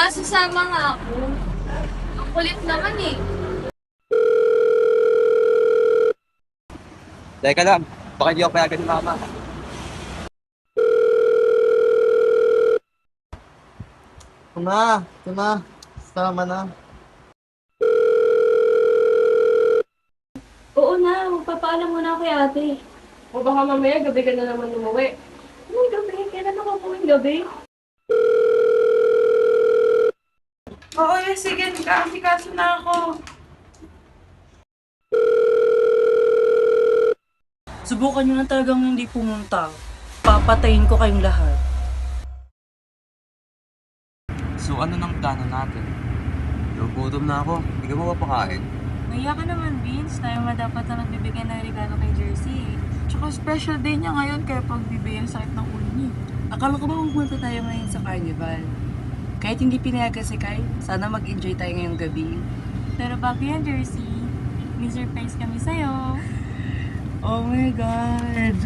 nga, sasama nga ako. Ang kulit naman eh. Teka lang, baka hindi ako payagan ni Mama. Sama na. Oo na, magpapaalam muna ako kay ate. O baka mamaya gabi ka na naman umuwi. Anong gabi? Kailan ako umuwi gabi? Oo, sige, nag-aasikaso na ako. Subukan nyo na talagang hindi pumunta. Papatayin ko kayong lahat. So ano nang plano natin? Nagugutom na ako. Hindi ka ba papakain? Maya ka naman, Vince. Tayo nga dapat na magbibigay ng regalo kay Jersey. Tsaka special day niya ngayon kaya pagbibigyan sakit ng ulo niya. Akala ko ba pupunta tayo ngayon sa carnival? Kahit hindi pinayagan si Kai, sana mag-enjoy tayo ngayong gabi. Pero bago yan, Jersey, may surprise kami sa'yo. Oh my God!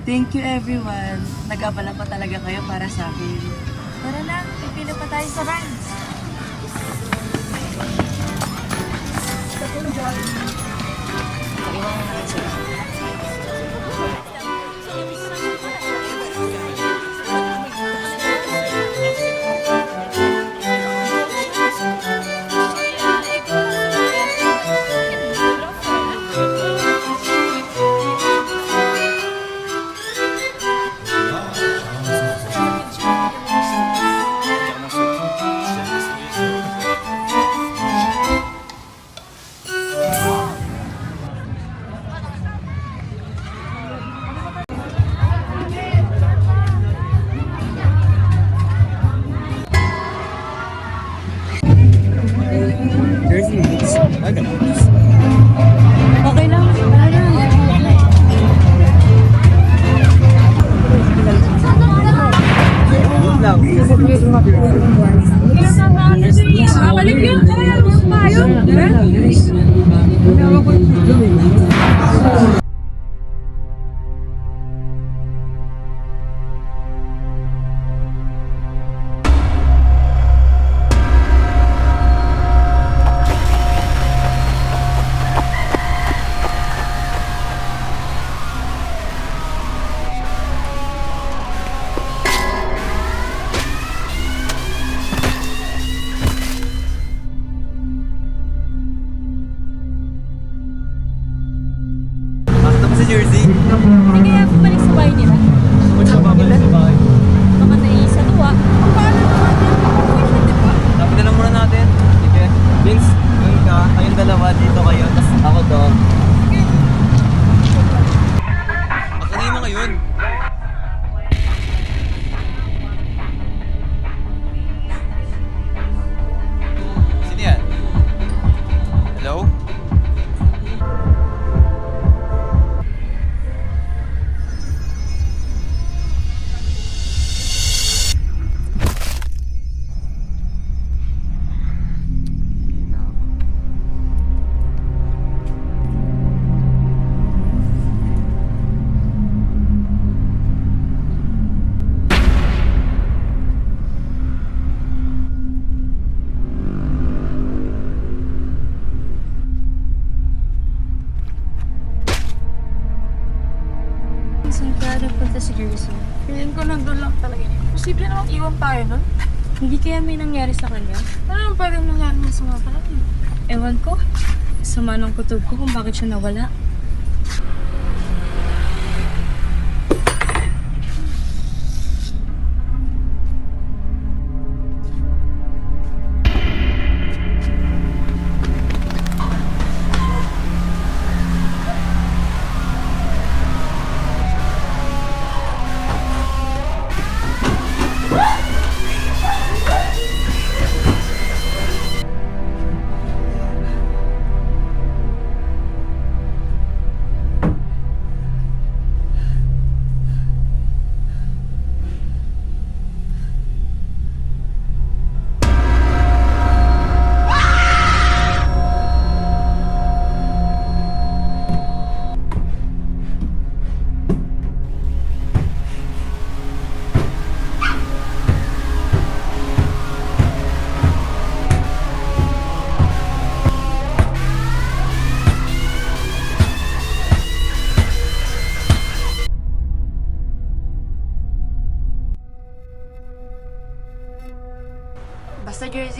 Thank you everyone. Nag-abala pa talaga kayo para sa akin. Tara na, pipili pa tayo sa rides. Iwan mo natin sila. Jersey, ano? Okay lang. Yun lang. Balik yun! Tayo! Bakit ako sa Jersey? Hindi kaya bumalik sa bahay nila. Ba't ka babalik sa bahay? Baka naiisa tuwa. Paano naman yan? Uwi siya, di ba? Dapat na lang muna natin. Sige. Vince, yun ka. Kayong dalawa dito kayo. Tapos ako to. Ako na yung mga yun. Sino yan? Hello? Saan ka nagpunta si Jersey? Feeling ko nandun lang talaga niya. Posible namang iwan tayo nun. Hindi kaya may nangyari sa kanya? Ano naman pwedeng nangyari ng sama pala niya? Ewan ko. Sama ng kutob ko kung bakit siya nawala.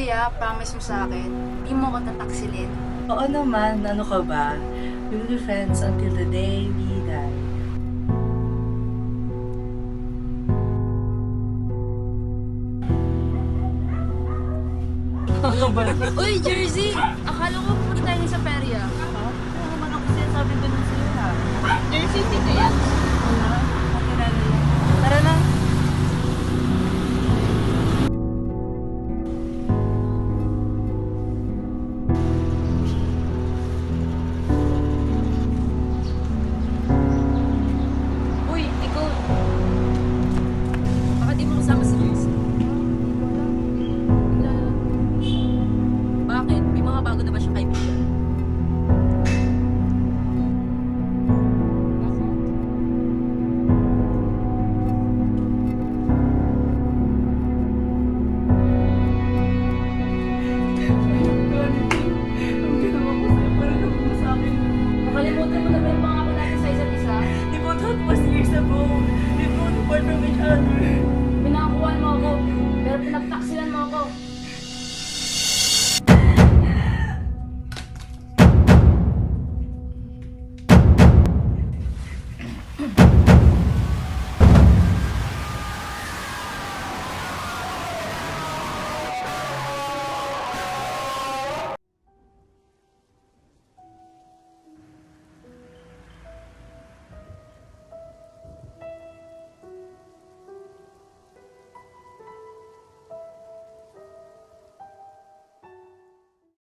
Kuya, promise mo sa akin, di mo ko tataksilin. Oo naman, ano ka ba? We will be friends until the day we die. Uy, Jersey! Akala ko pupunta tayo sa perya. Oo naman ako sinasabi ganun sa'yo ha. Jersey, sino yan? Wala, makilala yan. Tara na. Uy, ikaw... Baka di mo kasama si Jersey. Bakit? May mga bago na ba siyang kaibigan? Nakalimutan mo na ba yung mga ako natin sa isa't isa? Di ba that was years ago? We grew apart from each other. Pinakuha mo ako, pero pinagtaksilan mo ako.